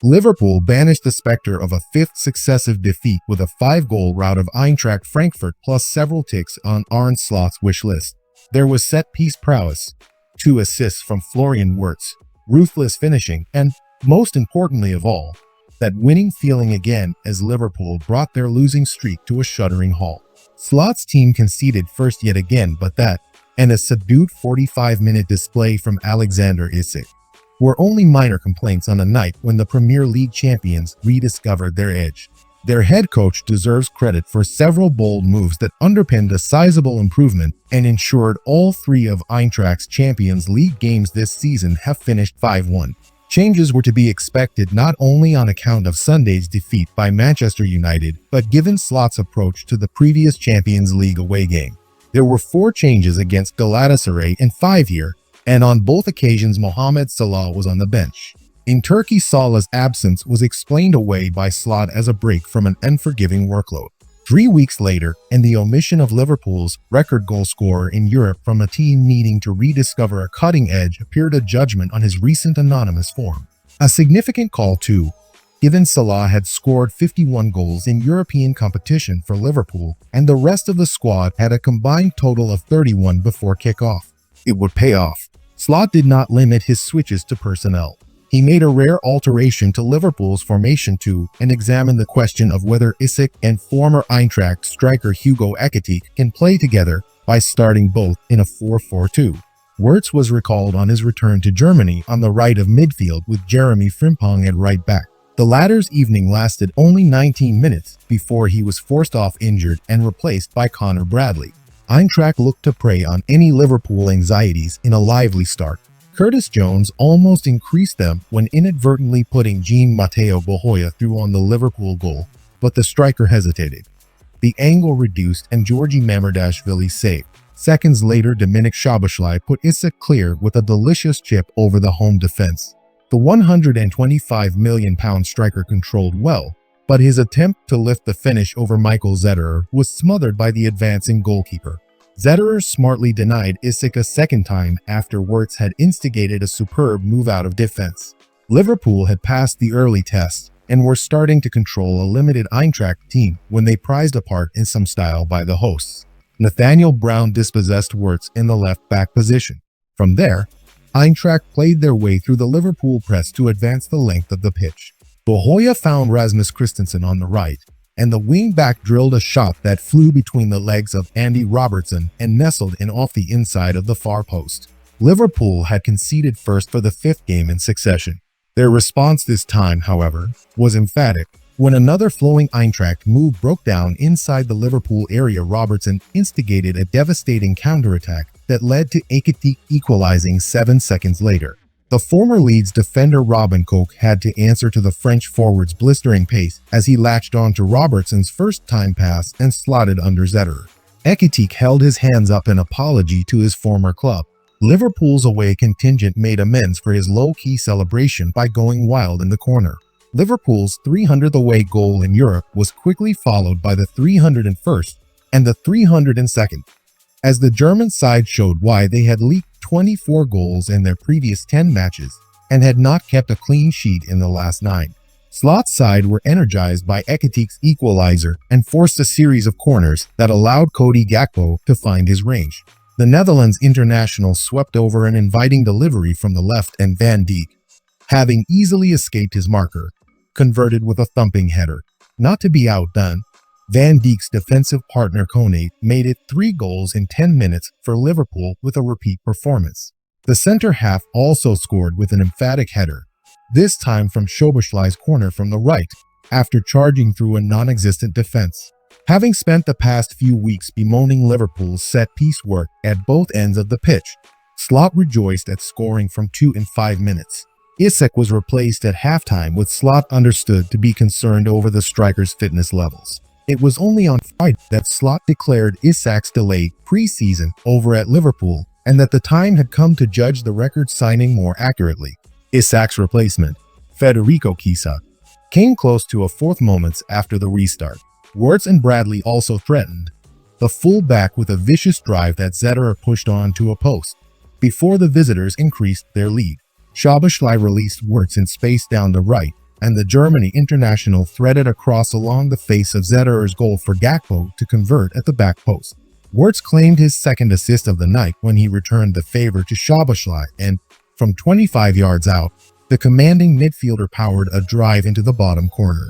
Liverpool banished the spectre of a fifth successive defeat with a 5-goal rout of Eintracht Frankfurt plus several ticks on Arne Slot's wish list. There was set-piece prowess, 2 assists from Florian Wirtz, ruthless finishing, and, most importantly of all, that winning feeling again as Liverpool brought their losing streak to a shuddering halt. Slot's team conceded first yet again, but that, and a subdued 45-minute display from Alexander Isak, were only minor complaints on a night when the Premier League champions rediscovered their edge. Their head coach deserves credit for several bold moves that underpinned a sizable improvement and ensured all 3 of Eintracht's Champions League games this season have finished 5-1. Changes were to be expected not only on account of Sunday's defeat by Manchester United, but given Slot's approach to the previous Champions League away game. There were 4 changes against Galatasaray and 5 here, and on both occasions Mohamed Salah was on the bench. In Turkey, Salah's absence was explained away by Slot as a break from an unforgiving workload. 3 weeks later, and the omission of Liverpool's record goal scorer in Europe from a team needing to rediscover a cutting edge appeared a judgment on his recent anonymous form. A significant call too, given Salah had scored 51 goals in European competition for Liverpool, and the rest of the squad had a combined total of 31 before kickoff. It would pay off. Slot did not limit his switches to personnel. He made a rare alteration to Liverpool's formation too and examined the question of whether Isak and former Eintracht striker Hugo Ekitike can play together by starting both in a 4-4-2. Wirtz was recalled on his return to Germany on the right of midfield with Jeremy Frimpong at right back. The latter's evening lasted only 19 minutes before he was forced off injured and replaced by Connor Bradley. Eintracht looked to prey on any Liverpool anxieties in a lively start. Curtis Jones almost increased them when inadvertently putting Jean Mateo Bohoya through on the Liverpool goal, but the striker hesitated. The angle reduced and Georgi Mamardashvili saved. Seconds later, Dominik Szoboszlai put Isak clear with a delicious chip over the home defense. The £125 million striker controlled well, but his attempt to lift the finish over Michael Zetterer was smothered by the advancing goalkeeper. Zetterer smartly denied Isak a second time after Wirtz had instigated a superb move out of defense. Liverpool had passed the early test and were starting to control a limited Eintracht team when they prized apart in some style by the hosts. Nathaniel Brown dispossessed Wirtz in the left-back position. From there, Eintracht played their way through the Liverpool press to advance the length of the pitch. Bohoya found Rasmus Christensen on the right, and the wing-back drilled a shot that flew between the legs of Andy Robertson and nestled in off the inside of the far post. Liverpool had conceded first for the 5th game in succession. Their response this time, however, was emphatic. When another flowing Eintracht move broke down inside the Liverpool area, Robertson instigated a devastating counterattack that led to Ekitike equalizing 7 seconds later. The former Leeds defender Robin Koch had to answer to the French forward's blistering pace as he latched on to Robertson's first-time pass and slotted under Zetterer. Ekitike held his hands up in apology to his former club. Liverpool's away contingent made amends for his low-key celebration by going wild in the corner. Liverpool's 300th away goal in Europe was quickly followed by the 301st and the 302nd, as the German side showed why they had leaked 24 goals in their previous 10 matches and had not kept a clean sheet in the last 9. Slot's side were energized by Ekitike's equalizer and forced a series of corners that allowed Cody Gakpo to find his range. The Netherlands international swept over an inviting delivery from the left and Van Dijk, having easily escaped his marker, converted with a thumping header. Not to be outdone, Van Dijk's defensive partner Kone made it 3 goals in 10 minutes for Liverpool with a repeat performance. The centre-half also scored with an emphatic header, this time from Szoboszlai's corner from the right, after charging through a non-existent defense. Having spent the past few weeks bemoaning Liverpool's set-piece work at both ends of the pitch, Slot rejoiced at scoring from 2 in 5 minutes. Isak was replaced at halftime, with Slot understood to be concerned over the striker's fitness levels. It was only on Friday that Slot declared Isak's delayed pre-season over at Liverpool and that the time had come to judge the record signing more accurately. Isak's replacement, Federico Chiesa, came close to a 4th moments after the restart. Wirtz and Bradley also threatened, the full-back with a vicious drive that Zetterer pushed on to a post, before the visitors increased their lead. Szoboszlai released Wirtz in space down the right, and the Germany international threaded a cross along the face of Zederer's goal for Gakpo to convert at the back post. Wirtz claimed his second assist of the night when he returned the favor to Szoboszlai, and from 25 yards out, the commanding midfielder powered a drive into the bottom corner.